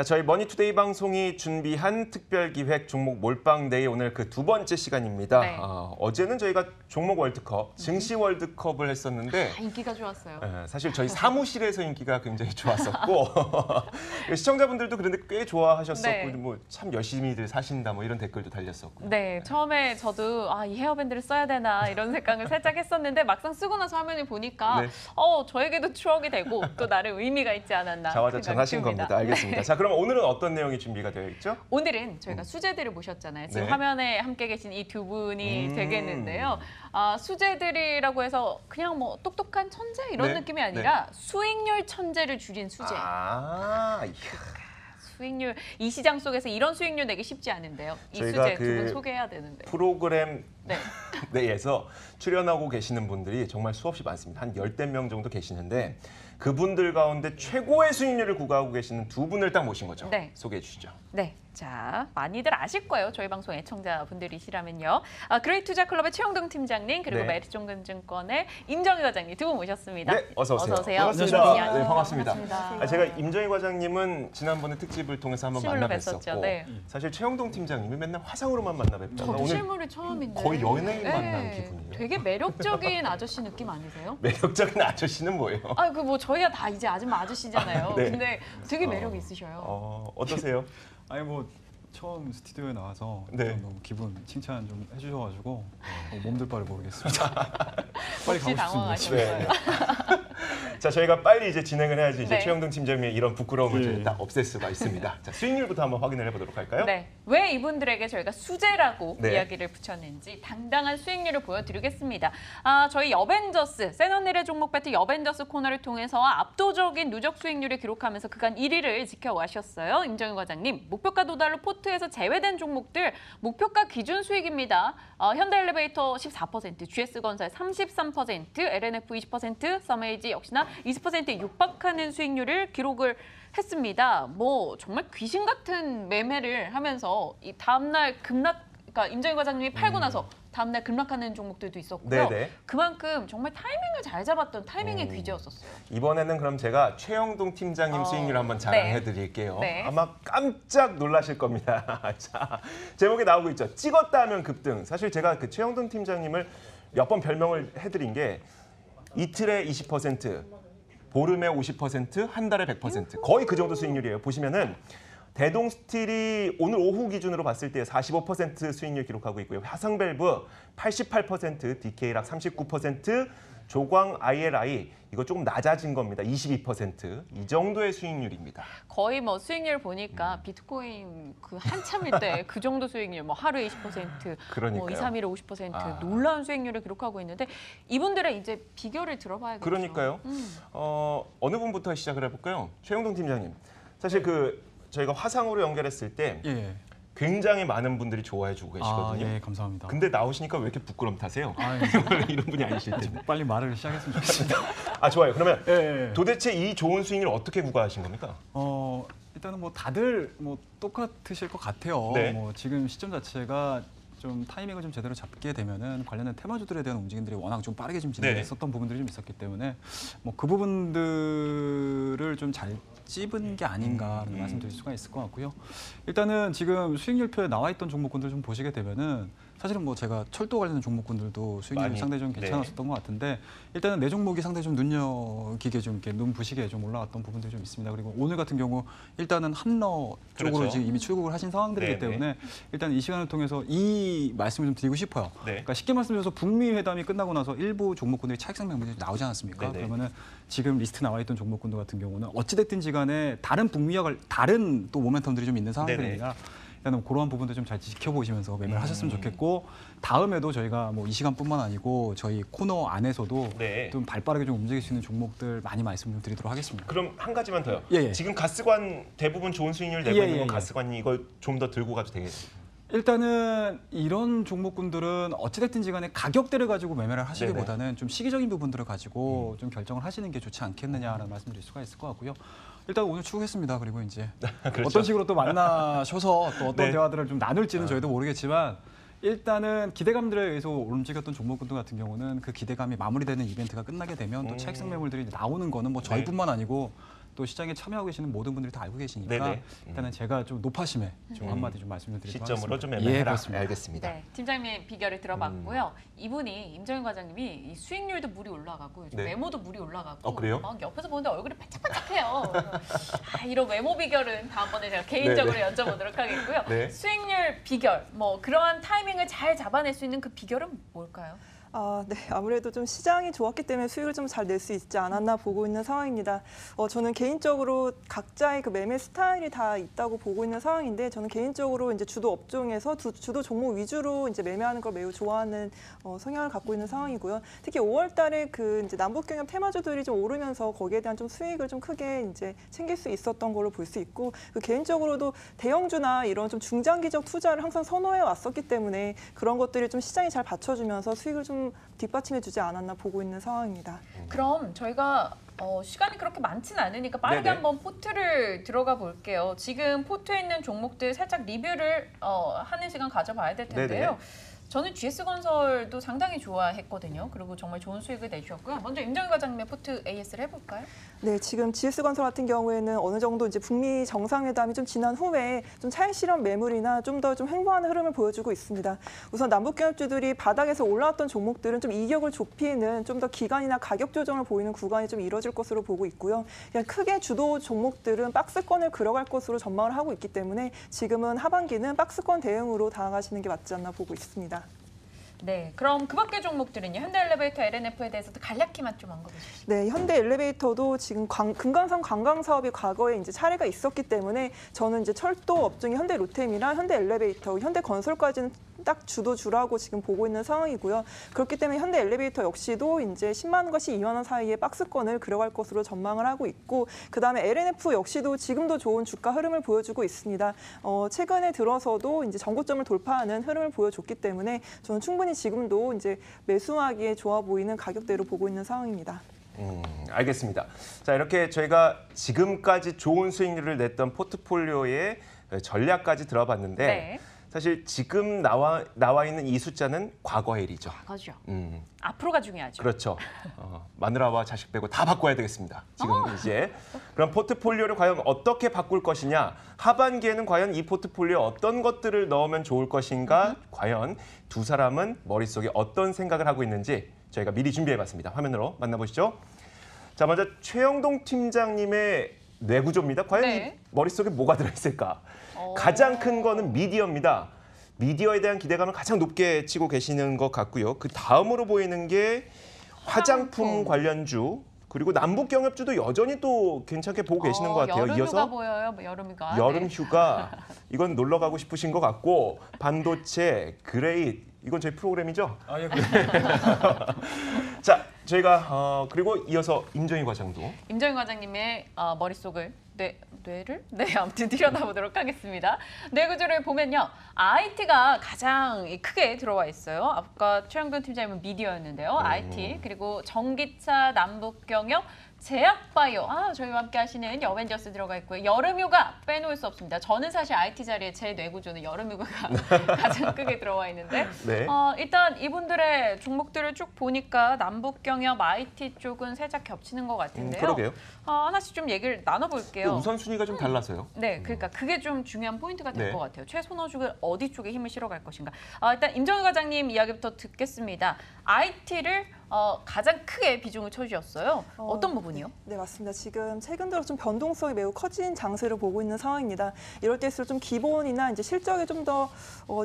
자, 저희 머니투데이 방송이 준비한 특별기획 종목 몰빵데이 오늘 그 두 번째 시간입니다. 네. 어제는 저희가 종목 월드컵, 증시 월드컵을 했었는데 인기가 좋았어요. 사실 저희 사무실에서 인기가 굉장히 좋았었고 시청자분들도 그런데 꽤 좋아하셨었고 네. 뭐 참 열심히들 사신다 뭐 이런 댓글도 달렸었고. 네, 처음에 저도 이 헤어밴드를 써야 되나 이런 생각을 살짝 했었는데 막상 쓰고 나서 화면을 보니까 네. 저에게도 추억이 되고 또 나름 의미가 있지 않았나 자화자찬하신 생각이 듭니다. 겁니다. 알겠습니다. 자, 그럼 오늘은 어떤 내용이 준비가 되어 있죠? 오늘은 저희가 수제들을 모셨잖아요. 지금 네. 화면에 함께 계신 이 두 분이 되겠는데요. 수제들이라고 해서 그냥 뭐 똑똑한 천재 이런 네. 느낌이 아니라 수익률 천재를 줄인 수제. 이야. 수익률, 이 시장 속에서 이런 수익률 내기 쉽지 않은데요. 이 저희가 수제 두 분 소개해야 되는데. 프로그램 네. 내에서 출연하고 계시는 분들이 정말 수없이 많습니다. 한 10대 명 정도 계시는데 그분들 가운데 최고의 수익률을 구가하고 계시는 두 분을 딱 모신 거죠. 네. 소개해 주시죠. 네, 자 많이들 아실 거예요. 저희 방송 애청자분들이시라면요. 그레이투자클럽의 최영동 팀장님 그리고 네. 메리츠증권의 임정희 과장님 두 분 모셨습니다. 네, 어서 오세요. 어서 오세요. 반갑습니다. 안녕하세요. 네, 반갑습니다. 반갑습니다. 제가 임정희 과장님은 지난번에 특집을 통해서 한번 실물로 만나 뵀었죠. 뵀었고 네. 사실 최영동 팀장님은 맨날 화상으로만 만나 뵙다가 저도 오늘 실물이 처음인데 거의 연예인 만난 기분이에요. 되게 매력적인 아저씨 느낌 아니세요? 매력적인 아저씨는 뭐예요? 그 뭐 저희가 다 이제 아줌마 아저씨잖아요. 네. 근데 되게 매력이 있으셔요. 어떠세요? 아니 뭐 처음 스튜디오에 나와서 네. 너무 기분 칭찬 좀 해주셔가지고 몸둘 바를 모르겠습니다. 빨리 혹시 가고 당황하신 싶습니다. 네. 거예요? 자, 저희가 빨리 이제 진행을 해야지 이제 네. 최영동 팀장님의 이런 부끄러움을 예. 이제 딱 없앨 수가 있습니다. 자, 수익률부터 한번 확인을 해보도록 할까요? 네. 왜 이분들에게 저희가 수제라고 네. 이야기를 붙였는지 당당한 수익률을 보여드리겠습니다. 저희 여벤져스, 세너닐의 종목 배틀 여벤져스 코너를 통해서 압도적인 누적 수익률을 기록하면서 그간 1위를 지켜와셨어요. 임정희 과장님, 목표가 도달로 포트에서 제외된 종목들 목표가 기준 수익입니다. 현대엘리베이터 14%, GS건설 33%, LNF 20%, 서메이지 역시나 20%에 육박하는 수익률을 기록을 했습니다. 뭐 정말 귀신 같은 매매를 하면서 이 다음날 급락, 그러니까 임정희 과장님이 팔고 나서 다음날 급락하는 종목들도 있었고요. 네네. 그만큼 정말 타이밍을 잘 잡았던 타이밍의 귀재였었어요. 이번에는 그럼 제가 최영동 팀장님 수익률 한번 자랑해 드릴게요. 네. 아마 깜짝 놀라실 겁니다. 자, 제목에 나오고 있죠. 찍었다 하면 급등. 사실 제가 그 최영동 팀장님을 몇 번 별명을 해드린 게 이틀에 20%, 보름에 50%, 한 달에 100%. 거의 그 정도 수익률이에요. 보시면은 대동스틸이 오늘 오후 기준으로 봤을 때 45% 수익률 기록하고 있고요. 화성밸브 88%, DK락 39%, 조광 ILI 이거 조금 낮아진 겁니다. 22%. 이 정도의 수익률입니다. 거의 뭐 수익률 보니까 비트코인 그 한참일 때 그 정도 수익률 뭐 하루에 20%, 그러니까요. 뭐 2, 3일에 50% 놀라운 수익률을 기록하고 있는데 이분들의 이제 비결을 들어봐야겠죠. 그러니까요. 어느 분부터 시작을 해볼까요? 최영동 팀장님. 사실 저희가 화상으로 연결했을 때 예. 굉장히 많은 분들이 좋아해주고 계시거든요. 예, 감사합니다. 근데 나오시니까 왜 이렇게 부끄럼 타세요? 원래 이런 분이 아니실 텐데. 빨리 말을 시작했으면 좋겠습니다. 좋아요. 그러면 예. 도대체 이 좋은 수익률 어떻게 구가하신 겁니까? 일단은 뭐 다들 뭐 똑같으실 것 같아요. 네. 뭐 지금 시점 자체가 좀 타이밍을 좀 제대로 잡게 되면은 관련된 테마주들에 대한 움직임들이 워낙 좀 빠르게 좀 진행했었던 부분들이 좀 있었기 때문에 뭐 그 부분들을 좀 잘 찝은 게 아닌가라는 말씀드릴 수가 있을 것 같고요. 일단은 지금 수익률표에 나와 있던 종목군들 좀 보시게 되면은 사실은 뭐 제가 철도 관련된 종목군들도 수익률이 많이, 상당히 좀 괜찮았었던 것 같은데 일단은 내 종목이 상당히 좀 눈여기게 좀 이렇게 눈부시게 좀 올라갔던 부분들이 좀 있습니다. 그리고 오늘 같은 경우 일단은 한러 쪽으로 그렇죠. 지금 이미 출국을 하신 상황들이기 네네. 때문에 일단 이 시간을 통해서 이 말씀을 좀 드리고 싶어요. 네. 그러니까 쉽게 말씀드려서 북미 회담이 끝나고 나서 일부 종목군들이 차익상 명분이 나오지 않았습니까? 네네. 그러면은 지금 리스트 나와 있던 종목군들 같은 경우는 어찌됐든지 간에 다른 북미와 다른 또 모멘텀들이 좀 있는 상황들입니다. 일단은 그러한 부분도 좀 잘 지켜보시면서 매매를 하셨으면 좋겠고 다음에도 저희가 뭐 이 시간뿐만 아니고 저희 코너 안에서도 네. 좀 발빠르게 좀 움직일 수 있는 종목들 많이 말씀 좀 드리도록 하겠습니다. 그럼 한 가지만 더요. 예. 지금 가스관 대부분 좋은 수익률 내고 예, 있는 건 예. 가스관이 이걸 좀 더 들고 가도 되겠어요. 일단은 이런 종목군들은 어찌됐든지 간에 가격대를 가지고 매매를 하시기보다는 좀 시기적인 부분들을 가지고 좀 결정을 하시는 게 좋지 않겠느냐라는 말씀드릴 수가 있을 것 같고요. 일단 오늘 출국했습니다. 그리고 이제 그렇죠. 어떤 식으로 또 만나셔서 또 어떤 네. 대화들을 좀 나눌지는 저희도 모르겠지만 일단은 기대감들에 의해서 움직였던 종목군들 같은 경우는 그 기대감이 마무리되는 이벤트가 끝나게 되면 또 차익상 매물들이 나오는 거는 뭐 저희뿐만 아니고 또 시장에 참여하고 계시는 모든 분들이 다 알고 계시니까 네네. 일단은 제가 좀 노파심에 좀 한마디 좀 말씀을 드리도록 시점으로 하겠습니다. 좀 예, 애매해라. 그렇습니다. 알겠습니다. 네, 팀장님의 비결을 들어봤고요. 이분이 임정인 과장님이 이 수익률도 물이 올라가고 요즘 네. 외모도 물이 올라가고 그래요? 막 옆에서 보는데 얼굴이 반짝반짝해요. 이런 외모 비결은 다음번에 제가 개인적으로 여쭤보도록 하겠고요. 네. 수익률 비결, 뭐 그러한 타이밍을 잘 잡아낼 수 있는 그 비결은 뭘까요? 네. 아무래도 좀 시장이 좋았기 때문에 수익을 좀 잘 낼 수 있지 않았나 보고 있는 상황입니다. 저는 개인적으로 각자의 그 매매 스타일이 다 있다고 보고 있는 상황인데 저는 개인적으로 이제 주도 업종에서 주도 종목 위주로 이제 매매하는 걸 매우 좋아하는 성향을 갖고 있는 상황이고요. 특히 5월달에 그 이제 남북 경협 테마주들이 좀 오르면서 거기에 대한 좀 수익을 좀 크게 이제 챙길 수 있었던 걸로 볼 수 있고 그 개인적으로도 대형주나 이런 좀 중장기적 투자를 항상 선호해 왔었기 때문에 그런 것들이 좀 시장이 잘 받쳐주면서 수익을 좀 뒷받침해주지 않았나 보고 있는 상황입니다. 그럼 저희가 시간이 그렇게 많지는 않으니까 빠르게 네네. 한번 포트를 들어가 볼게요. 지금 포트에 있는 종목들 살짝 리뷰를 하는 시간 가져봐야 될 텐데요. 네네. 저는 GS건설도 상당히 좋아했거든요. 그리고 정말 좋은 수익을 내주셨고요. 먼저 임정희 과장님의 포트 AS를 해볼까요? 네, 지금 GS건설 같은 경우에는 어느 정도 이제 북미 정상회담이 좀 지난 후에 좀 차익 실현 매물이나 좀 더 좀 횡보하는 흐름을 보여주고 있습니다. 우선 남북경협주들이 바닥에서 올라왔던 종목들은 좀 이격을 좁히는 좀 더 기간이나 가격 조정을 보이는 구간이 좀 이뤄질 것으로 보고 있고요. 그냥 크게 주도 종목들은 박스권을 그려갈 것으로 전망을 하고 있기 때문에 지금은 하반기는 박스권 대응으로 다가가시는 게 맞지 않나 보고 있습니다. 네, 그럼 그 밖의 종목들은요. 현대엘리베이터, LNF에 대해서도 간략히만 좀 언급해 주시죠. 네, 현대 엘리베이터도 지금 금강산 관광 사업이 과거에 이제 차례가 있었기 때문에 저는 이제 철도 업종이 현대 로템이랑 현대 엘리베이터, 현대 건설까지는 딱 주도주라고 지금 보고 있는 상황이고요. 그렇기 때문에 현대 엘리베이터 역시도 이제 10만 원과 12만 원 사이의 박스권을 그려갈 것으로 전망을 하고 있고, 그다음에 LNF 역시도 지금도 좋은 주가 흐름을 보여주고 있습니다. 최근에 들어서도 이제 전고점을 돌파하는 흐름을 보여줬기 때문에 저는 충분히 지금도 이제 매수하기에 좋아 보이는 가격대로 보고 있는 상황입니다. 알겠습니다. 자, 이렇게 저희가 지금까지 좋은 수익률을 냈던 포트폴리오의 전략까지 들어봤는데 네. 사실 지금 나와 있는 이 숫자는 과거의 일이죠. 과거죠. 음, 앞으로가 중요하죠. 그렇죠. 마누라와 자식 빼고 다 바꿔야 되겠습니다. 지금 이제. 그럼 포트폴리오를 과연 어떻게 바꿀 것이냐? 하반기에는 과연 이 포트폴리오에 어떤 것들을 넣으면 좋을 것인가? 과연 두 사람은 머릿속에 어떤 생각을 하고 있는지 저희가 미리 준비해봤습니다. 화면으로 만나보시죠. 자, 먼저 최영동 팀장님의 뇌구조입니다. 과연 네. 이 머릿속에 뭐가 들어있을까? 가장 큰 거는 미디어입니다. 미디어에 대한 기대감을 가장 높게 치고 계시는 것 같고요. 그 다음으로 보이는 게 화장품 관련주, 그리고 남북경협주도 여전히 또 괜찮게 보고 계시는 것 같아요. 여름휴가 보여요. 여름휴가. 여름휴가, 이건 놀러 가고 싶으신 것 같고, 반도체, 그레이트, 이건 저희 프로그램이죠? 아, 예, 자, 저희가 그리고 이어서 임정희 과장도. 임정희 과장님의 머릿속을 뇌를? 네, 아무튼 들여다보도록 하겠습니다. 뇌구조를 보면요. IT가 가장 크게 들어와 있어요. 아까 최영돈 팀장님은 미디어였는데요. IT, 그리고 전기차, 남북경협, 제약바이오, 저희와 함께 하시는 어벤져스 들어가 있고요. 여름휴가 빼놓을 수 없습니다. 저는 사실 IT 자리에 제 뇌구조는 여름휴가가 가장 크게 들어와 있는데 네. 일단 이분들의 종목들을 쭉 보니까 남북경협, IT 쪽은 살짝 겹치는 것 같은데요. 그러게요. 하나씩 좀 얘기를 나눠볼게요. 우선순위가 좀 달라서요. 네, 그러니까 그게 좀 중요한 포인트가 될 네. 것 같아요. 최선호주가 어디 쪽에 힘을 실어갈 것인가. 일단 임정희 과장님 이야기부터 듣겠습니다. IT를 가장 크게 비중을 쳐주셨어요. 어떤 부분이요? 네, 맞습니다. 지금 최근 들어 좀 변동성이 매우 커진 장세를 보고 있는 상황입니다. 이럴 때일수록 좀 기본이나 이제 실적에 좀 더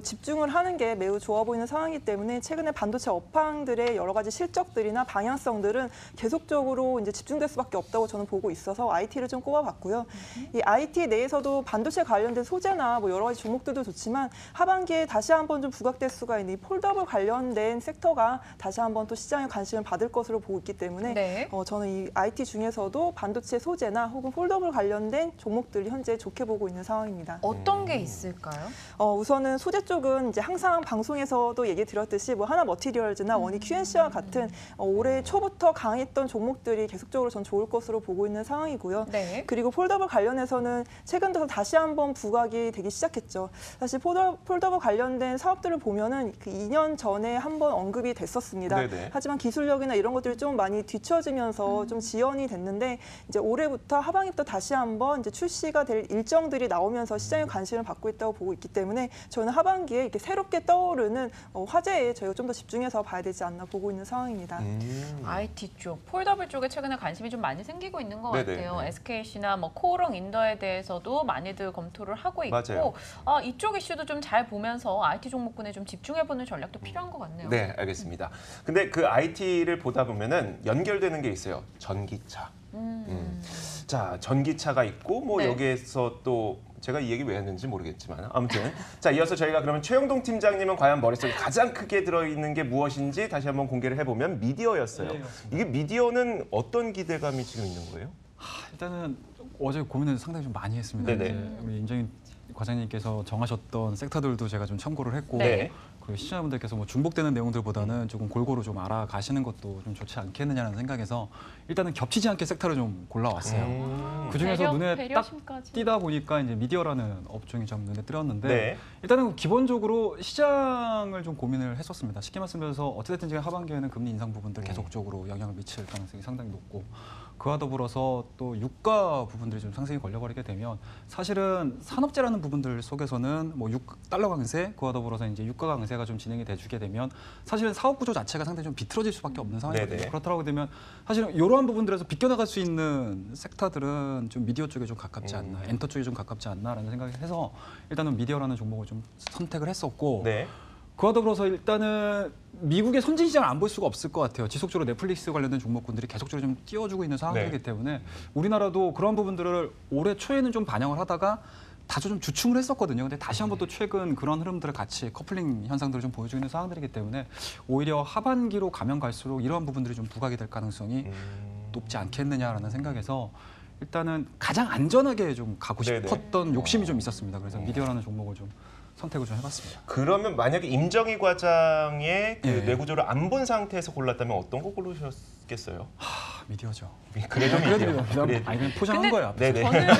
집중을 하는 게 매우 좋아 보이는 상황이기 때문에 최근에 반도체 업황들의 여러 가지 실적들이나 방향성들은 계속적으로 이제 집중될 수밖에 없다고 저는 보고 있어서 IT를 좀 꼽아봤고요. 이 IT 내에서도 반도체 관련된 소재나 뭐 여러 가지 종목들도 좋지만 하반기에 다시 한번 좀 부각될 수가 있는 이 폴더블 관련된 섹터가 다시 한번 또 시장의 관심을 받을 것으로 보고 있기 때문에 네. 저는 이 IT 중에서도 반도체 소재나 혹은 폴더블 관련된 종목들이 현재 좋게 보고 있는 상황입니다. 어떤 게 있을까요? 우선은 소재 쪽은 이제 항상 방송에서도 얘기 드렸듯이 뭐 하나 머티리얼즈나 원익 QNC와 같은 올해 초부터 강했던 종목들이 계속적으로 전 좋을 것으로 보고 있는 상황이고요. 네. 그리고 폴더블 관련해서는 최근 들어서 다시 한번 부각이 되기 시작했죠. 사실 폴더블 관련된 사업들을 보면은 그 2년 전에 한번 언급이 됐었습니다. 네네. 하지만 기술력이나 이런 것들이 좀 많이 뒤처지면서 좀 지연이 됐는데 이제 올해부터 하반기부터 다시 한번 이제 출시가 될 일정들이 나오면서 시장의 관심을 받고 있다고 보고 있기 때문에 저는 하반기에 이렇게 새롭게 떠오르는 화제에 저희가 좀 더 집중해서 봐야 되지 않나 보고 있는 상황입니다. IT 쪽, 폴더블 쪽에 최근에 관심이 좀 많이 생기고 있는 것 네네, 같아요. 네. SKC나 뭐 코오롱 인더에 대해서도 많이들 검토를 하고 있고 맞아요. 이쪽 이슈도 좀 잘 보면서 IT 종목군에 좀 집중해보는 전략도 필요한 것 같네요. 네, 알겠습니다. 근데 그 IT를 보다 보면은 연결되는 게 있어요. 전기차. 자, 전기차가 있고 뭐 네. 여기에서 또 제가 이 얘기 왜 했는지 모르겠지만 아무튼 자, 이어서 저희가 그러면 최영동 팀장님은 과연 머릿속에 가장 크게 들어있는 게 무엇인지 다시 한번 공개를 해보면 미디어였어요. 네, 맞습니다. 이게 미디어는 어떤 기대감이 지금 있는 거예요? 일단은 어제 고민을 상당히 좀 많이 했습니다. 네네. 이제 우리 임정인 과장님께서 정하셨던 섹터들도 제가 좀 참고를 했고 네. 그리고 시청자분들께서 뭐 중복되는 내용들보다는 조금 골고루 좀 알아가시는 것도 좀 좋지 않겠느냐는 생각에서 일단은 겹치지 않게 섹터를 좀 골라왔어요. 그 중에서 눈에 딱 배려심까지. 띄다 보니까 이제 미디어라는 업종이 좀 눈에 띄었는데 네. 일단은 기본적으로 시장을 좀 고민을 했었습니다. 쉽게 말씀드려서 어찌됐든 지금 하반기에는 금리 인상 부분들 계속적으로 영향을 미칠 가능성이 상당히 높고 그와 더불어서 또 유가 부분들이 좀 상승이 걸려버리게 되면 사실은 산업재라는 부분들 속에서는 뭐 달러 강세 그와 더불어서 이제 유가 강세가 좀 진행이 돼주게 되면 사실은 사업 구조 자체가 상당히 좀 비틀어질 수밖에 없는 상황이거든요. 네네. 그렇다고 되면 사실은 이러한 부분들에서 비껴나갈 수 있는 섹터들은 좀 미디어 쪽에 좀 가깝지 않나, 엔터 쪽에 좀 가깝지 않나라는 생각을 해서 일단은 미디어라는 종목을 좀 선택을 했었고 네. 그와 더불어서 일단은 미국의 선진 시장을 안 볼 수가 없을 것 같아요. 지속적으로 넷플릭스 관련된 종목군들이 계속적으로 좀 띄워주고 있는 상황이기 네. 때문에 우리나라도 그런 부분들을 올해 초에는 좀 반영을 하다가 다소 좀 주춤을 했었거든요. 근데 다시 한번 또 최근 그런 흐름들을 같이 커플링 현상들을 좀 보여주고 있는 상황들이기 때문에 오히려 하반기로 가면 갈수록 이러한 부분들이 좀 부각이 될 가능성이 높지 않겠느냐라는 생각에서 일단은 가장 안전하게 좀 가고 네네. 싶었던 욕심이 좀 있었습니다. 그래서 미디어라는 종목을 좀 선택을 좀 해봤습니다. 그러면 만약에 임정희 과장의 그 예. 뇌구조를 안 본 상태에서 골랐다면 어떤 거 고르셨겠어요? 미디어죠. 그래도 미디어. 그래도. 아니 그냥 포장한 근데 거예요. 앞에서. 네네. 저는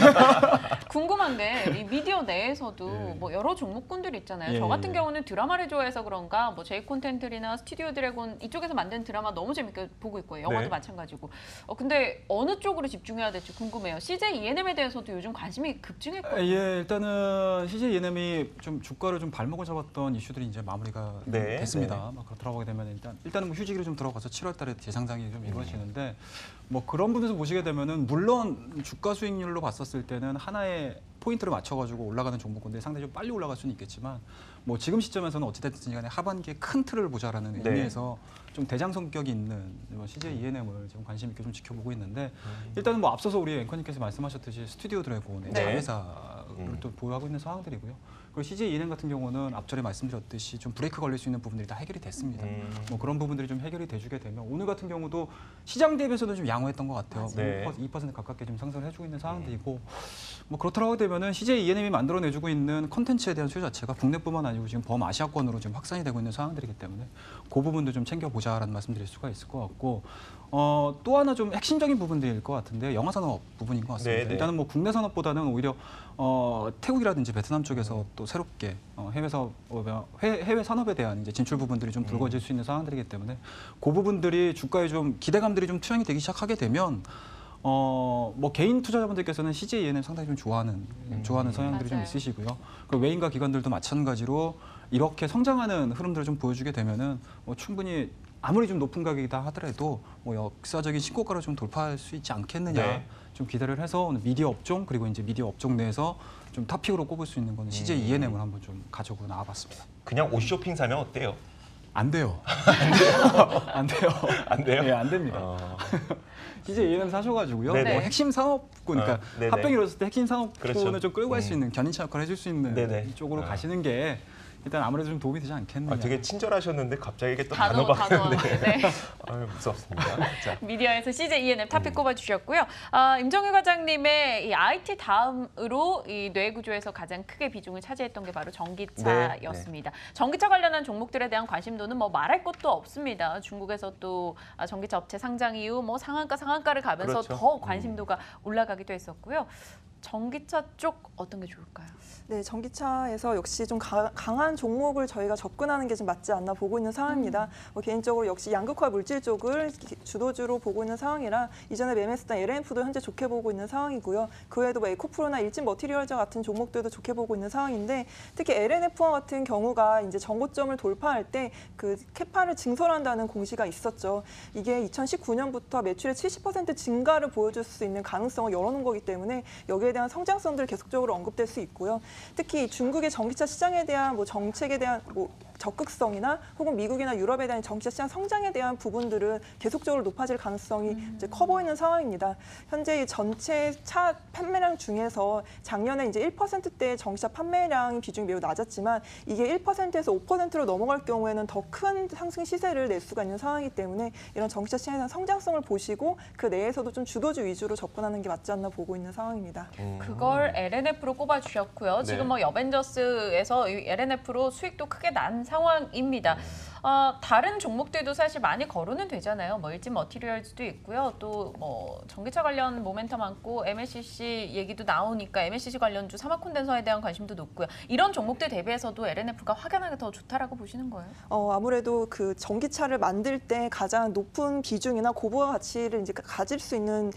궁금한 게 이 미디어 내에서도 예. 뭐 여러 종목군들이 있잖아요. 예, 저 같은 예. 경우는 드라마를 좋아해서 그런가 뭐 제이 콘텐츠나 스튜디오 드래곤 이쪽에서 만든 드라마 너무 재밌게 보고 있고요. 영화도 네. 마찬가지고. 근데 어느 쪽으로 집중해야 될지 궁금해요. CJ ENM에 대해서도 요즘 관심이 급증했거든요. 예, 일단은 CJ ENM이 좀 주가를 좀 발목을 잡았던 이슈들이 이제 마무리가 네, 됐습니다. 막 들어가게 되면 일단은 뭐 휴지기로 좀 들어가서 7월달에 재상장이 좀 이루어지는데 뭐 그런 부분에서 보시게 되면은 물론 주가 수익률로 봤었을 때는 하나의 포인트를 맞춰가지고 올라가는 종목군들이 상당히 좀 빨리 올라갈 수는 있겠지만 뭐 지금 시점에서는 어찌됐든 간에 하반기에 큰 틀을 보자라는 네. 의미에서 좀 대장 성격이 있는 CJ ENM을 지금 관심 있게 좀 지켜보고 있는데 일단은 뭐 앞서서 우리 앵커님께서 말씀하셨듯이 스튜디오 드래곤의 네. 자회사를 또 보유하고 있는 상황들이고요. 그리고 CJ ENM 같은 경우는 앞전에 말씀드렸듯이 좀 브레이크 걸릴 수 있는 부분들이 다 해결이 됐습니다. 뭐 그런 부분들이 좀 해결이 돼주게 되면 오늘 같은 경우도 시장 대비해서는 좀 양호했던 것 같아요. 네. 2% 가깝게 좀 상승을 해주고 있는 상황들이고 뭐 그렇다고 되면은 CJ ENM이 만들어내주고 있는 콘텐츠에 대한 수요 자체가 국내뿐만 아니고 지금 범아시아권으로 지금 확산이 되고 있는 상황들이기 때문에 그 부분도 좀 챙겨보자라는 말씀드릴 수가 있을 것 같고 또 하나 좀 핵심적인 부분들일 것 같은데요. 영화 산업 부분인 것 같습니다. 네네. 일단은 뭐 국내 산업보다는 오히려 태국이라든지 베트남 쪽에서 또 새롭게 해외 산업에 대한 이제 진출 부분들이 좀 불거질 수 있는 상황들이기 때문에 그 부분들이 주가에 좀 기대감들이 좀 투영이 되기 시작하게 되면 뭐 개인 투자자분들께서는 CJ ENM 상당히 좀 좋아하는 성향들이 좀 맞아요. 있으시고요. 그 외인과 기관들도 마찬가지로 이렇게 성장하는 흐름들을 좀 보여주게 되면은 뭐 충분히 아무리 좀 높은 가격이다 하더라도 뭐 역사적인 신고가를 좀 돌파할 수 있지 않겠느냐 네. 좀 기대를 해서 오늘 미디어 업종 그리고 이제 미디어 업종 내에서 좀 탑픽으로 꼽을 수 있는 건 CJ ENM을 한번 좀 가지고 나와봤습니다. 그냥 옷 쇼핑 사면 어때요? 안 돼요. 안 돼요. 안 돼요? 네, 안 됩니다. CJ ENM 사셔가지고요. 네네. 뭐 핵심 산업군, 그러니까 네네. 합병이 이뤘을 때 핵심 산업군을 그렇죠. 좀 끌고 갈 수 있는 견인차 역할을 해줄 수 있는 네네. 쪽으로 가시는 게 일단 아무래도 좀 도움이 되지 않겠느냐. 되게 친절하셨는데 갑자기 이게 또 단호하게. 단호박인데 네. 아유, 무섭습니다. 자, 미디어에서 CJ ENM 탑픽 꼽아주셨고요. 임정희 과장님의 이 IT 다음으로 이 뇌구조에서 가장 크게 비중을 차지했던 게 바로 전기차였습니다. 전기차 관련한 종목들에 대한 관심도는 뭐 말할 것도 없습니다. 중국에서 또 전기차 업체 상장 이후 뭐 상한가를 가면서 그렇죠. 더 관심도가 올라가기도 했었고요. 전기차 쪽 어떤 게 좋을까요? 네, 전기차에서 역시 좀 강한 종목을 저희가 접근하는 게 좀 맞지 않나 보고 있는 상황입니다. 개인적으로 역시 양극화 물질 쪽을 주도주로 보고 있는 상황이라 이전에 매매했던 LNF도 현재 좋게 보고 있는 상황이고요. 그 외에도 뭐 에코프로나 일진 머티리얼즈 같은 종목들도 좋게 보고 있는 상황인데 특히 LNF와 같은 경우가 이제 전고점을 돌파할 때 그 캐파를 증설한다는 공시가 있었죠. 이게 2019년부터 매출의 70% 증가를 보여줄 수 있는 가능성을 열어놓은 거기 때문에 여기에 대한 성장성들 계속적으로 언급될 수 있고요. 특히 중국의 전기차 시장에 대한 뭐 정책에 대한 뭐 적극성이나 혹은 미국이나 유럽에 대한 전기차 시장 성장에 대한 부분들은 계속적으로 높아질 가능성이 이제 커 보이는 상황입니다. 현재 이 전체 차 판매량 중에서 작년에 이제 1%대의 전기차 판매량 비중이 매우 낮았지만 이게 1%에서 5%로 넘어갈 경우에는 더 큰 상승 시세를 낼 수가 있는 상황이기 때문에 이런 전기차 시장에 대한 성장성을 보시고 그 내에서도 좀 주도주 위주로 접근하는 게 맞지 않나 보고 있는 상황입니다. 그걸 LNF로 꼽아주셨고요. 지금 네. 뭐 여벤져스에서 이 LNF로 수익도 크게 난 상황입니다. 다른 종목들도 사실 많이 거론은 되잖아요. 뭐 일진 머티리얼즈도 있고요. 또 뭐 전기차 관련 모멘텀 많고 MLCC 얘기도 나오니까 MLCC 관련주 사마콘덴서에 대한 관심도 높고요. 이런 종목들 대비해서도 LNF가 확연하게 더 좋다라고 보시는 거예요? 아무래도 그 전기차를 만들 때 가장 높은 비중이나 고부가 가치를 이제 가질 수 있는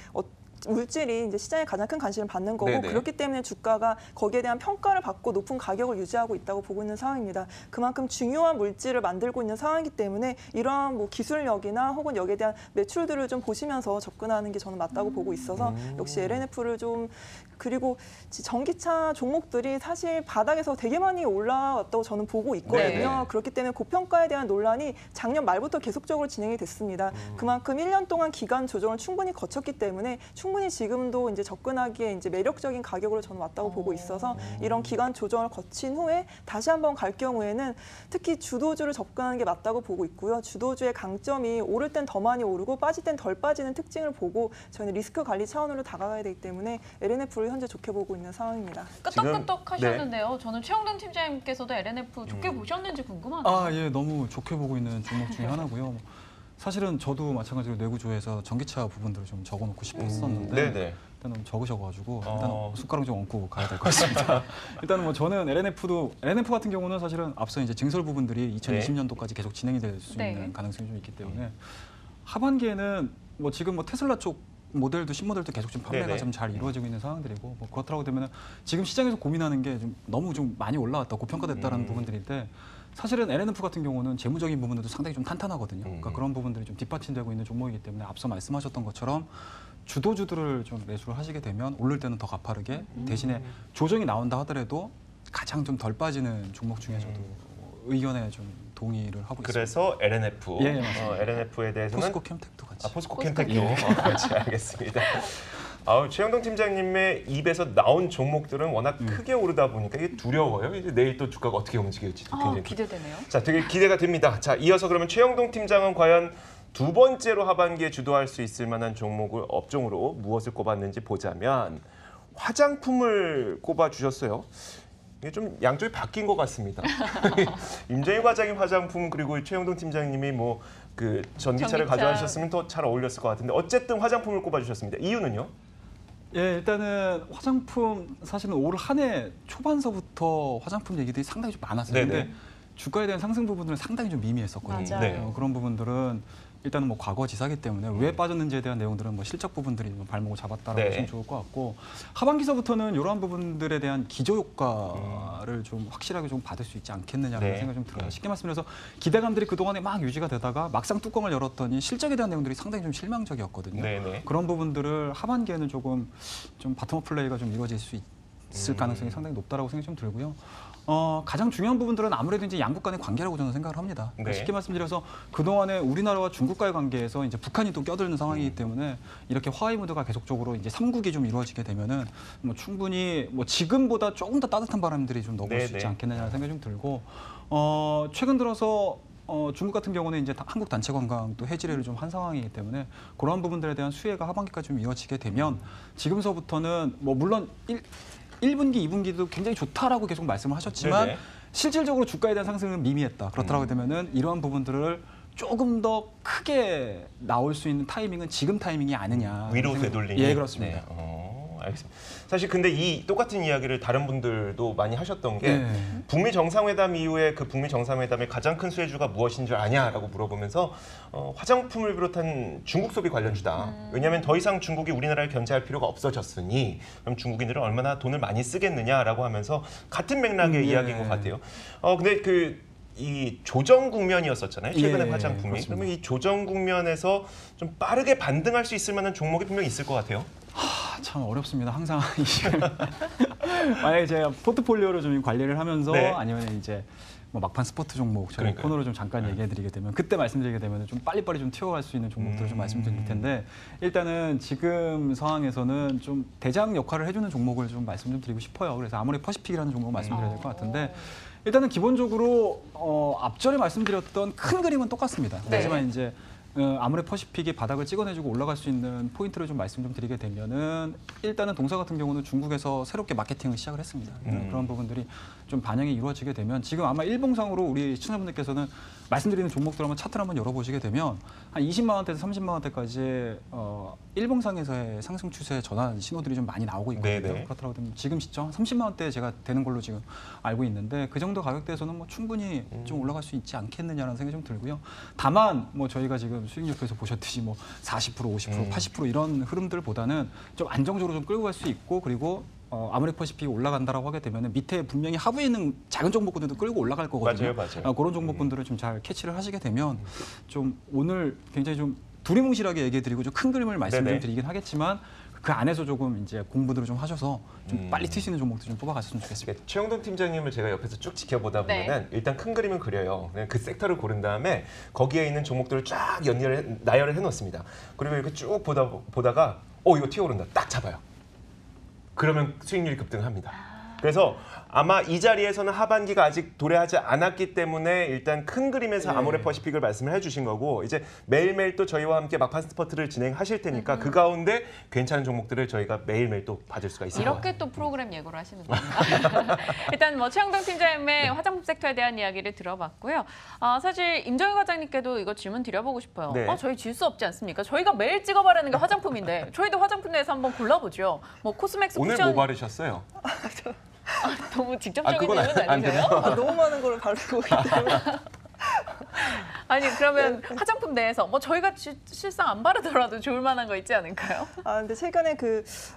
물질이 이제 시장에 가장 큰 관심을 받는 거고 네네. 그렇기 때문에 주가가 거기에 대한 평가를 받고 높은 가격을 유지하고 있다고 보고 있는 상황입니다. 그만큼 중요한 물질을 만들고 있는 상황이기 때문에 이러한 뭐 기술력이나 혹은 여기에 대한 매출들을 좀 보시면서 접근하는 게 저는 맞다고 보고 있어서 역시 LNF를 좀 그리고 전기차 종목들이 사실 바닥에서 되게 많이 올라왔다고 저는 보고 있거든요. 네네. 그렇기 때문에 고평가에 대한 논란이 작년 말부터 계속적으로 진행이 됐습니다. 그만큼 1년 동안 기간 조정을 충분히 거쳤기 때문에 충분히 지금도 이제 접근하기에 이제 매력적인 가격으로 저는 왔다고 보고 있어서 이런 기간 조정을 거친 후에 다시 한번 갈 경우에는 특히 주도주를 접근하는 게 맞다고 보고 있고요. 주도주의 강점이 오를 땐 더 많이 오르고 빠질 땐 덜 빠지는 특징을 보고 저희는 리스크 관리 차원으로 다가가야 되기 때문에 LNF를 현재 좋게 보고 있는 상황입니다. 끄떡끄떡 하셨는데요. 저는 최영돈 팀장님께서도 LNF 좋게 보셨는지 궁금하네요. 아, 예, 너무 좋게 보고 있는 종목 중에 하나고요. 사실은 저도 마찬가지로 뇌구조에서 전기차 부분들을 좀 적어놓고 싶었었는데 네네. 일단은 적으셔가지고 일단 숟가락 좀 얹고 가야 될 것 같습니다. 일단은 뭐 저는 LNF 같은 경우는 사실은 앞서 이제 증설 부분들이 2020년도까지 계속 진행이 될 수 네. 있는 가능성이 좀 있기 때문에 하반기에는 뭐 지금 뭐 테슬라 쪽 모델도 신모델도 계속 좀 판매가 네네. 좀 잘 이루어지고 있는 상황들이고 뭐 그렇더라고 되면은 지금 시장에서 고민하는 게 좀 너무 좀 많이 올라왔다 고평가됐다라는 부분들인데 사실은 LNF 같은 경우는 재무적인 부분들도 상당히 좀 탄탄하거든요. 그러니까 그런 부분들이 좀 뒷받침되고 있는 종목이기 때문에 앞서 말씀하셨던 것처럼 주도주들을 좀 매수를 하시게 되면 오를 때는 더 가파르게 대신에 조정이 나온다 하더라도 가장 좀 덜 빠지는 종목 중에 저도 의견에 좀 동의를 하고 있습니다. 그래서 LNF, 예, 맞습니다. LNF에 대해서는 포스코 캠텍도 같이. 포스코 포스코 캠텍도 같이 알겠습니다. 최영동 팀장님의 입에서 나온 종목들은 워낙 크게 오르다 보니까 이게 두려워요. 이제 내일 또 주가가 어떻게 움직일지도 굉장히 기대되네요. 자, 되게 기대가 됩니다. 자, 이어서 그러면 최영동 팀장은 과연 두 번째로 하반기에 주도할 수 있을 만한 종목을 업종으로 무엇을 꼽았는지 보자면 화장품을 꼽아 주셨어요. 이게 좀 양쪽이 바뀐 것 같습니다. 임정희 과장님 화장품 그리고 최영동 팀장님이 뭐 그 전기차를 전기차. 가져가셨으면 더 잘 어울렸을 것 같은데 어쨌든 화장품을 꼽아 주셨습니다. 이유는요? 예, 일단은 화장품 사실은 올 한 해 초반서부터 화장품 얘기들이 상당히 좀 많았어요. 네네. 근데 주가에 대한 상승 부분들은 상당히 좀 미미했었거든요. 맞아요. 네. 그런 부분들은 일단은 뭐 과거지사기 때문에 왜 빠졌는지에 대한 내용들은 뭐 실적 부분들이 좀 발목을 잡았다라고 네. 보시면 좋을 것 같고 하반기서부터는 이러한 부분들에 대한 기저 효과를 좀 확실하게 좀 받을 수 있지 않겠느냐라는 네. 생각이 좀 들어요. 쉽게 말씀드려서 기대감들이 그동안에 막 유지가 되다가 막상 뚜껑을 열었더니 실적에 대한 내용들이 상당히 좀 실망적이었거든요. 네네. 그런 부분들을 하반기에는 조금 좀 바텀업 플레이가 좀 이루어질 수 있을 가능성이 상당히 높다라고 생각이 좀 들고요. 가장 중요한 부분들은 아무래도 이제 양국 간의 관계라고 저는 생각을 합니다. 그러니까 네. 쉽게 말씀드려서 그동안에 우리나라와 중국과의 관계에서 이제 북한이 또 껴드는 상황이기 때문에 이렇게 화해 무드가 계속적으로 이제 3국이 좀 이루어지게 되면은 뭐 충분히 뭐 지금보다 조금 더 따뜻한 바람들이 좀 넣어볼 수 네네. 있지 않겠느냐는 생각이 좀 들고 최근 들어서 중국 같은 경우는 이제 한국 단체 관광 또 해지를 좀 한 상황이기 때문에 그러한 부분들에 대한 수혜가 하반기까지 좀 이어지게 되면 지금서부터는 뭐 물론 1분기, 2분기도 굉장히 좋다라고 계속 말씀을 하셨지만 네네. 실질적으로 주가에 대한 상승은 미미했다. 그렇다고 되면은 이러한 부분들을 조금 더 크게 나올 수 있는 타이밍은 지금 타이밍이 아니냐. 위로 되돌리기. 예, 그렇습니다. 네. 알겠습니다. 사실 근데 이 똑같은 이야기를 다른 분들도 많이 하셨던 게 북미 정상회담 이후에 그 북미 정상회담의 가장 큰 수혜주가 무엇인 줄 아냐라고 물어보면서 화장품을 비롯한 중국 소비 관련주다. 왜냐하면 더 이상 중국이 우리나라를 견제할 필요가 없어졌으니 그럼 중국인들은 얼마나 돈을 많이 쓰겠느냐라고 하면서 같은 맥락의 이야기인 것 같아요. 근데 이 조정 국면이었었잖아요. 최근에 화장품이. 그렇습니다. 그러면 이 조정 국면에서 좀 빠르게 반등할 수 있을 만한 종목이 분명히 있을 것 같아요. 참 어렵습니다. 항상 만약에 제가 포트폴리오를 좀 관리를 하면서 네. 아니면 이제 뭐 막판 스포츠 종목 저희 그러니까요. 코너로 좀 잠깐 얘기해드리게 되면 그때 말씀드리게 되면 좀 빨리빨리 좀 튀어갈 수 있는 종목들을 좀 말씀드릴 텐데 일단은 지금 상황에서는 좀 대장 역할을 해주는 종목을 좀 말씀 좀 드리고 싶어요. 그래서 아모레 퍼시픽이라는 종목을 말씀드려야 될 것 같은데 일단은 기본적으로 앞전에 말씀드렸던 큰 그림은 똑같습니다. 네. 하지만 이제 아모레 퍼시픽이 바닥을 찍어내주고 올라갈 수 있는 포인트를 좀 말씀 좀 드리게 되면은 일단은 동사 같은 경우는 중국에서 새롭게 마케팅을 시작을 했습니다. 그런 부분들이 좀 반영이 이루어지게 되면 지금 아마 일봉상으로 우리 시청자분들께서는 말씀드리는 종목들 한번 차트를 한번 열어보시게 되면 한 20만 원대에서 30만 원대까지 일봉상에서의 상승 추세 전환 신호들이 좀 많이 나오고 있거든요. 네네. 그렇더라고 하면 지금 시점 30만 원대 제가 되는 걸로 지금 알고 있는데 그 정도 가격대에서는 뭐 충분히 좀 올라갈 수 있지 않겠느냐라는 생각이 좀 들고요. 다만 뭐 저희가 지금 수익률표에서 보셨듯이 뭐 40%, 50%, 80% 이런 흐름들보다는 좀 안정적으로 좀 끌고 갈 수 있고 그리고 아모레 퍼시픽이 올라간다라고 하게 되면 밑에 분명히 하부에 있는 작은 종목군들도 끌고 올라갈 거거든요. 맞아요. 그런 종목군들을 좀 잘 캐치를 하시게 되면 좀 오늘 굉장히 좀 두리뭉실하게 얘기해드리고 좀 큰 그림을 말씀드리긴 하겠지만 그 안에서 조금 이제 공부들을 좀 하셔서 좀 빨리 튈 수 있는 종목들 좀 뽑아갔으면 좋겠습니다. 최영돈 팀장님을 제가 옆에서 쭉 지켜보다 보면은 일단 큰 그림은 그려요. 그냥 그 섹터를 고른 다음에 거기에 있는 종목들을 쫙 나열을 해놓습니다. 그리고 이렇게 쭉 보다가 이거 튀어오른다. 딱 잡아요. 그러면 수익률이 급등합니다. 그래서 아마 이 자리에서는 하반기가 아직 도래하지 않았기 때문에 일단 큰 그림에서 아모레 퍼시픽을 말씀을 해주신 거고 이제 매일매일 또 저희와 함께 막판 스퍼트를 진행하실 테니까 그 가운데 괜찮은 종목들을 저희가 매일매일 또 받을 수가 있을 것 같아요. 이렇게 또 프로그램 예고를 하시는 겁니다. 일단 뭐 최영동 팀장님의 화장품 섹터에 대한 이야기를 들어봤고요. 사실 임정희 과장님께도 이거 질문 드려보고 싶어요. 네. 저희 질 수 없지 않습니까? 저희가 매일 찍어바르는 게 화장품인데 저희도 화장품 내에서 한번 골라보죠. 뭐 코스맥스 오늘 쿠션 뭐 바르셨어요? 너무 직접적인 그건 질문 안 되나요? 아니세요? 너무 많은 걸 바르고 있기 때문에 아니 그러면 화장품 내에서 뭐 저희가 실상 안 바르더라도 좋을 만한 거 있지 않을까요? 근데 최근에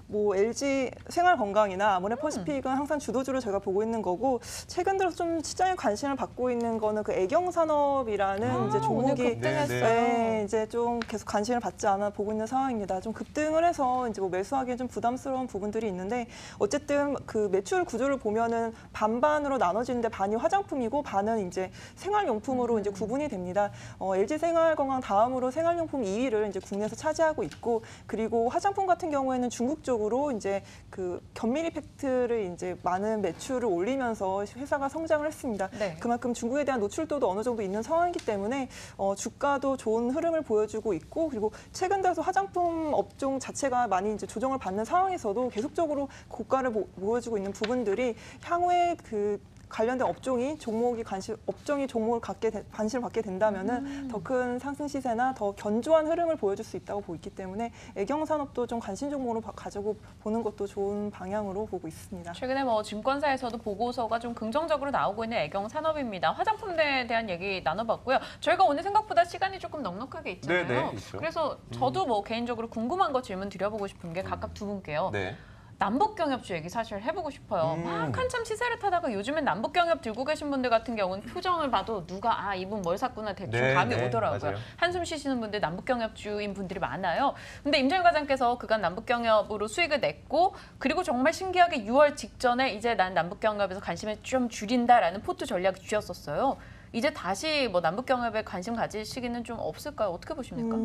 뭐 LG 생활건강이나 아모레 퍼시픽은 항상 주도주로 저희가 보고 있는 거고 최근 들어서 좀 시장에 관심을 받고 있는 거는 그 애경산업이라는 이제 종목이 오늘 급등했어요. 네, 이제 좀 계속 관심을 받지 않아 보고 있는 상황입니다. 좀 급등을 해서 이제 뭐 매수하기엔 좀 부담스러운 부분들이 있는데 어쨌든 그 매출 구조를 보면은 반반으로 나눠지는데 반이 화장품이고 반은 이제 생활용품으로 이제 구분이 됩니다. LG 생활건강 다음으로 생활용품 2위를 이제 국내에서 차지하고 있고 그리고 화장품 같은 경우에는 중국 쪽으로 이제 그 견밀 이펙트를 이제 많은 매출을 올리면서 회사가 성장을 했습니다. 네. 그만큼 중국에 대한 노출도도 어느 정도 있는 상황이기 때문에 주가도 좋은 흐름을 보여주고 있고 그리고 최근 들어서 화장품 업종 자체가 많이 이제 조정을 받는 상황에서도 계속적으로 고가를 보여주고 있는 부분들이 향후에 그 관련된 업종이 종목을 관심을 받게 된다면은 더 큰 상승 시세나 더 견조한 흐름을 보여줄 수 있다고 보기 때문에 애경산업도 좀 관심 종목으로 가지고 보는 것도 좋은 방향으로 보고 있습니다. 최근에 뭐 증권사에서도 보고서가 좀 긍정적으로 나오고 있는 애경산업입니다. 화장품에 대한 얘기 나눠봤고요. 저희가 오늘 생각보다 시간이 조금 넉넉하게 있잖아요. 네, 있죠. 그래서 저도 뭐 개인적으로 궁금한 거 질문 드려보고 싶은 게 각각 두 분께요. 네. 남북경협주 얘기 사실 해보고 싶어요. 막 한참 시세를 타다가 요즘엔 남북경협 들고 계신 분들 같은 경우는 표정을 봐도 누가 이분 뭘 샀구나 대충 네, 감이 네, 오더라고요. 맞아요. 한숨 쉬시는 분들 남북경협주인 분들이 많아요. 근데 임정희 과장께서 그간 남북경협으로 수익을 냈고 그리고 정말 신기하게 6월 직전에 이제 난 남북경협에서 관심을 좀 줄인다라는 포트 전략을 주셨었어요. 이제 다시 뭐 남북경협에 관심 가질 시기는 좀 없을까요? 어떻게 보십니까?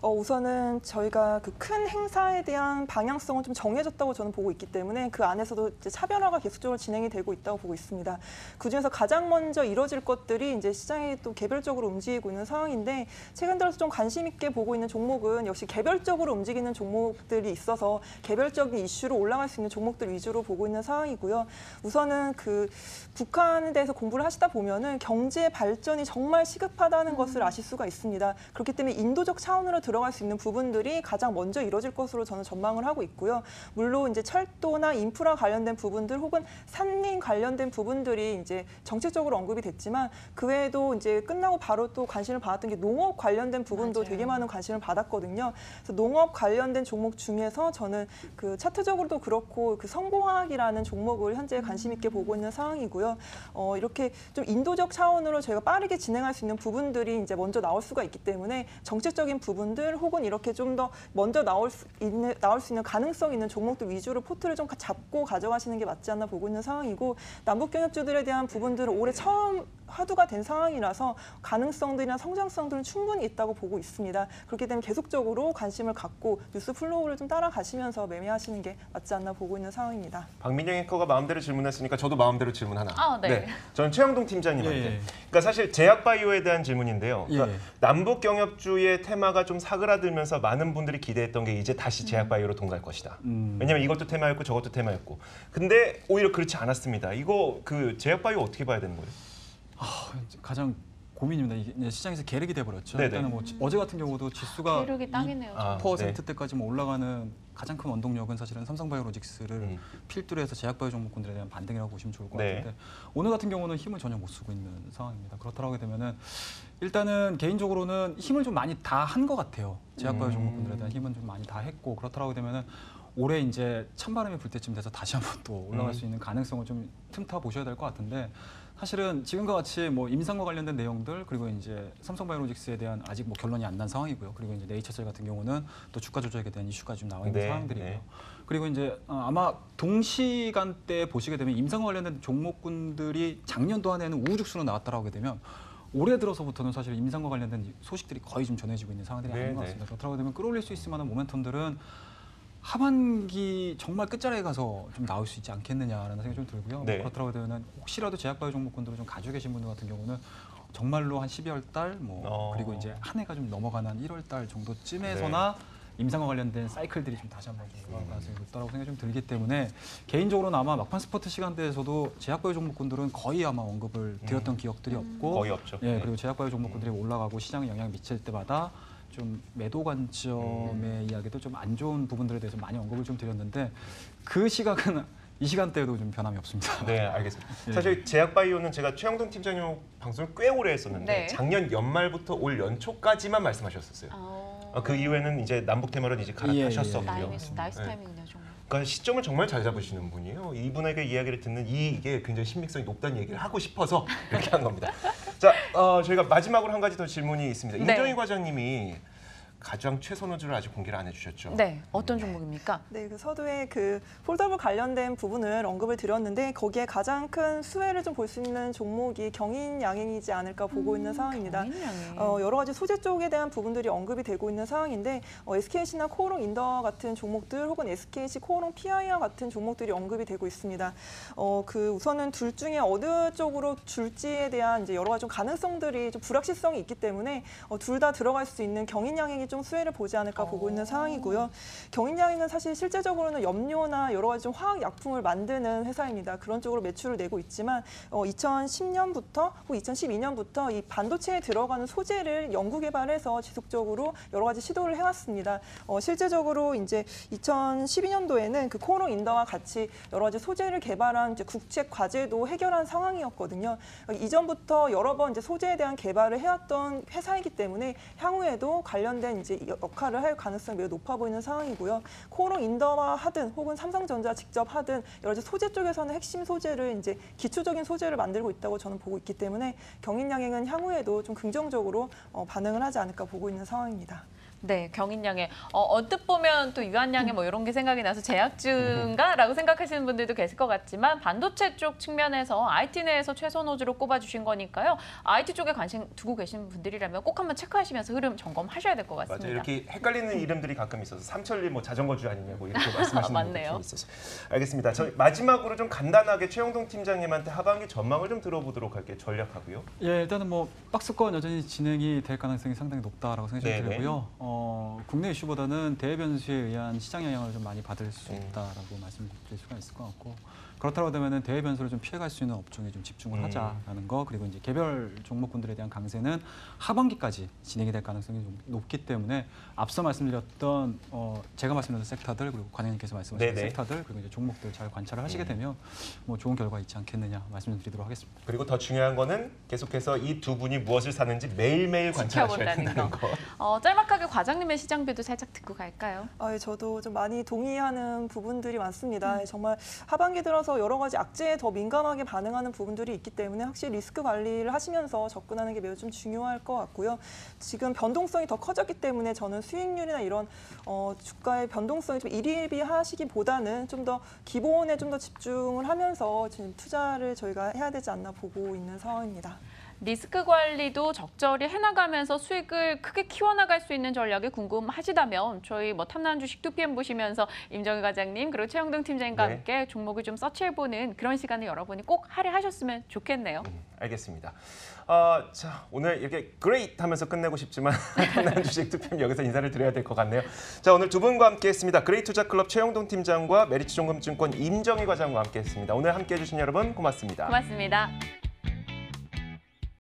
우선은 저희가 그 큰 행사에 대한 방향성은 좀 정해졌다고 저는 보고 있기 때문에 그 안에서도 이제 차별화가 계속적으로 진행이 되고 있다고 보고 있습니다. 그중에서 가장 먼저 이뤄질 것들이 이제 시장에 또 개별적으로 움직이고 있는 상황인데 최근 들어서 좀 관심 있게 보고 있는 종목은 역시 개별적으로 움직이는 종목들이 있어서 개별적인 이슈로 올라갈 수 있는 종목들 위주로 보고 있는 상황이고요. 우선은 그 북한에 대해서 공부를 하시다 보면은 경제 에너지의 발전이 정말 시급하다는 것을 아실 수가 있습니다. 그렇기 때문에 인도적 차원으로 들어갈 수 있는 부분들이 가장 먼저 이뤄질 것으로 저는 전망을 하고 있고요. 물론 이제 철도나 인프라 관련된 부분들 혹은 산림 관련된 부분들이 이제 정책적으로 언급이 됐지만 그 외에도 이제 끝나고 바로 또 관심을 받았던 게 농업 관련된 부분도 맞아요. 되게 많은 관심을 받았거든요. 그래서 농업 관련된 종목 중에서 저는 그 차트적으로도 그렇고 그 성공학이라는 종목을 현재 관심 있게 보고 있는 상황이고요. 이렇게 좀 인도적 차원으로 저희가 빠르게 진행할 수 있는 부분들이 이제 먼저 나올 수가 있기 때문에 정책적인 부분들 혹은 이렇게 좀 더 먼저 나올 수 있는 가능성 있는 종목들 위주로 포트를 좀 잡고 가져가시는 게 맞지 않나 보고 있는 상황이고 남북 경협주들에 대한 부분들은 올해 처음 화두가 된 상황이라서 가능성들이나 성장성들은 충분히 있다고 보고 있습니다. 그렇기 때문에 계속적으로 관심을 갖고 뉴스 플로우를 좀 따라가시면서 매매하시는 게 맞지 않나 보고 있는 상황입니다. 박민영 앵커가 마음대로 질문했으니까 저도 마음대로 질문 하나. 네. 저는 최영동 팀장님한테. 예. 그러니까 사실 제약바이오에 대한 질문인데요. 그러니까 예. 남북 경협주의 테마가 좀 사그라들면서 많은 분들이 기대했던 게 이제 다시 제약바이오로 동갈 것이다. 왜냐면 이것도 테마였고 저것도 테마였고. 근데 오히려 그렇지 않았습니다. 이거 그 제약바이오 어떻게 봐야 되는 거예요? 가장 고민입니다. 이게 시장에서 계륵이 돼버렸죠. 네네. 일단은 뭐 어제 같은 경우도 지수가 계륵이 땅이네요. 2%대까지 올라가는 가장 큰 원동력은 사실은 삼성바이오로직스를 필두로 해서 제약바이오 종목군들에 대한 반등이라고 보시면 좋을 것 네. 같은데 오늘 같은 경우는 힘을 전혀 못 쓰고 있는 상황입니다. 그렇다고 하게 되면은 일단은 개인적으로는 힘을 좀 많이 다 한 것 같아요. 제약바이오 종목군들에 대한 힘은 좀 많이 다 했고 그렇다고 하게 되면은 올해 이제 찬바람이 불 때쯤 돼서 다시 한번 또 올라갈 수 있는 가능성을 좀 틈타 보셔야 될 것 같은데 사실은 지금과 같이 뭐 임상과 관련된 내용들 그리고 이제 삼성바이오로직스에 대한 아직 뭐 결론이 안 난 상황이고요. 그리고 이제 네이처셀 같은 경우는 또 주가 조작에 대한 이슈가 좀 나와 있는 네, 상황들이고요. 네. 그리고 이제 아마 동시간대에 보시게 되면 임상과 관련된 종목군들이 작년도 한 해는 우후죽순으로 나왔다라고 하게 되면 올해 들어서부터는 사실 임상과 관련된 소식들이 거의 좀 전해지고 있는 상황들이 아닌 것 같습니다. 그렇다고 하게 되면 끌어올릴 수 있을 만한 모멘텀들은 하반기 정말 끝자락에 가서 좀 나올 수 있지 않겠느냐라는 생각이 좀 들고요. 네. 그렇다고 하면 혹시라도 제약바이오 종목군들을 좀 가지고 계신 분들 같은 경우는 정말로 한 12월 달 그리고 이제 한 해가 좀 넘어가는 한 1월 달 정도쯤에서나 임상과 관련된 사이클들이 좀 다시 한번 좀 올라갈 가능성이 높다고 생각이 좀 들기 때문에 개인적으로는 아마 막판 스포트 시간대에서도 제약바이오 종목군들은 거의 아마 언급을 드렸던 기억들이 없고 거의 없죠. 예, 그리고 제약바이오 종목군들이 올라가고 시장에 영향을 미칠 때마다 좀 매도 관점의 이야기도 좀 안 좋은 부분들에 대해서 많이 언급을 좀 드렸는데 그 시각은 이 시간대에도 좀 변함이 없습니다. 네, 알겠습니다. 예. 사실 제약바이오는 제가 최영동 팀장님 방송을 꽤 오래 했었는데 네. 작년 연말부터 올 연초까지만 말씀하셨었어요. 그 이후에는 이제 남북 테마를 이제 갈아타셨었고요. 나이스 네. 타이밍이네요, 정말. 그러니까 시점을 정말 잘 잡으시는 분이에요. 이분에게 이야기를 듣는 이게 굉장히 신빙성이 높다는 얘기를 하고 싶어서 이렇게 한 겁니다. 자, 저희가 마지막으로 한 가지 더 질문이 있습니다. 네. 임정희 과장님이 가장 최선호주를 아직 공개를 안 해주셨죠. 네, 어떤 종목입니까? 네, 그 서두에 그 폴더블 관련된 부분을 언급을 드렸는데 거기에 가장 큰 수혜를 좀 볼 수 있는 종목이 경인양행이지 않을까 보고 있는 상황입니다. 경인양행. 여러 가지 소재 쪽에 대한 부분들이 언급이 되고 있는 상황인데 SKC나 코오롱 인더 같은 종목들 혹은 SKC 코오롱 PIR 같은 종목들이 언급이 되고 있습니다. 그 우선은 둘 중에 어느 쪽으로 줄지에 대한 이제 여러 가지 좀 가능성들이 좀 불확실성이 있기 때문에 둘 다 들어갈 수 있는 경인양행이 좀 수혜를 보지 않을까 보고 있는 상황이고요. 경인양행은 사실 실제적으로는 염료나 여러 가지 좀 화학 약품을 만드는 회사입니다. 그런 쪽으로 매출을 내고 있지만 2010년부터 혹은 2012년부터 이 반도체에 들어가는 소재를 연구 개발해서 지속적으로 여러 가지 시도를 해왔습니다. 실제적으로 이제 2012년도에는 그 코오롱 인더와 같이 여러 가지 소재를 개발한 이제 국책 과제도 해결한 상황이었거든요. 이전부터 여러 번 이제 소재에 대한 개발을 해왔던 회사이기 때문에 향후에도 관련된 이제 역할을 할 가능성이 매우 높아 보이는 상황이고요. 코오롱 인더와 하든 혹은 삼성전자 직접 하든 여러 가지 소재 쪽에서는 핵심 소재를 이제 기초적인 소재를 만들고 있다고 저는 보고 있기 때문에 경인양행은 향후에도 좀 긍정적으로 반응을 하지 않을까 보고 있는 상황입니다. 네, 경인양행. 언뜻 보면 또 유한양행 뭐 이런 게 생각이 나서 제약주인가라고 생각하시는 분들도 계실 것 같지만 반도체 쪽 측면에서 IT 내에서 최선호주로 꼽아주신 거니까요. IT 쪽에 관심 두고 계신 분들이라면 꼭 한번 체크하시면서 흐름 점검하셔야 될 것 같습니다. 맞아요. 이렇게 헷갈리는 이름들이 가끔 있어서 삼천리 뭐 자전거주 아니냐 뭐 이렇게 말씀하시는 분들이 맞네요. 좀 있어서. 알겠습니다. 저희 마지막으로 좀 간단하게 최영동 팀장님한테 하반기 전망을 좀 들어보도록 할게요. 전략하고요. 예, 일단은 뭐 박스권 여전히 진행이 될 가능성이 상당히 높다라고 생각이 네네. 들고요. 국내 이슈보다는 대외 변수에 의한 시장 영향을 좀 많이 받을 수 있다라고 말씀드릴 수가 있을 것 같고 그렇다고 되면은 대회 변수를 좀 피해갈 수 있는 업종에 좀 집중을 하자라는 거, 그리고 이제 개별 종목군들에 대한 강세는 하반기까지 진행이 될 가능성이 좀 높기 때문에 앞서 말씀드렸던 제가 말씀드렸던 섹터들, 그리고 관장님께서 말씀하신 네네. 섹터들, 그리고 이제 종목들 잘 관찰을 하시게 되면 뭐 좋은 결과 있지 않겠느냐 말씀드리도록 하겠습니다. 그리고 더 중요한 거는 계속해서 이 두 분이 무엇을 사는지 매일매일 관찰하셔야 지켜본다는 된다는 거. 짤막하게 과장님의 시장뷰도 살짝 듣고 갈까요? 예, 저도 좀 많이 동의하는 부분들이 많습니다. 정말 하반기 들어서 여러 가지 악재에 더 민감하게 반응하는 부분들이 있기 때문에 확실히 리스크 관리를 하시면서 접근하는 게 매우 좀 중요할 것 같고요. 지금 변동성이 더 커졌기 때문에 저는 수익률이나 이런 주가의 변동성이 좀 일희일비하시기보다는 좀 더 기본에 좀 더 집중을 하면서 지금 투자를 저희가 해야 되지 않나 보고 있는 상황입니다. 리스크 관리도 적절히 해나가면서 수익을 크게 키워나갈 수 있는 전략이 궁금하시다면 저희 뭐 탐나는 주식 2PM 보시면서 임정희 과장님 그리고 최영동 팀장님과 네. 함께 종목을 좀 서치해보는 그런 시간을 여러분이 꼭 할애하셨으면 좋겠네요. 알겠습니다. 자, 오늘 이렇게 great 하면서 끝내고 싶지만 탐나는 주식 2PM 여기서 인사를 드려야 될 것 같네요. 자, 오늘 두 분과 함께했습니다. 그레이트 투자클럽 최영동 팀장과 메리츠종금증권 임정희 과장과 함께했습니다. 오늘 함께해 주신 여러분 고맙습니다. 고맙습니다.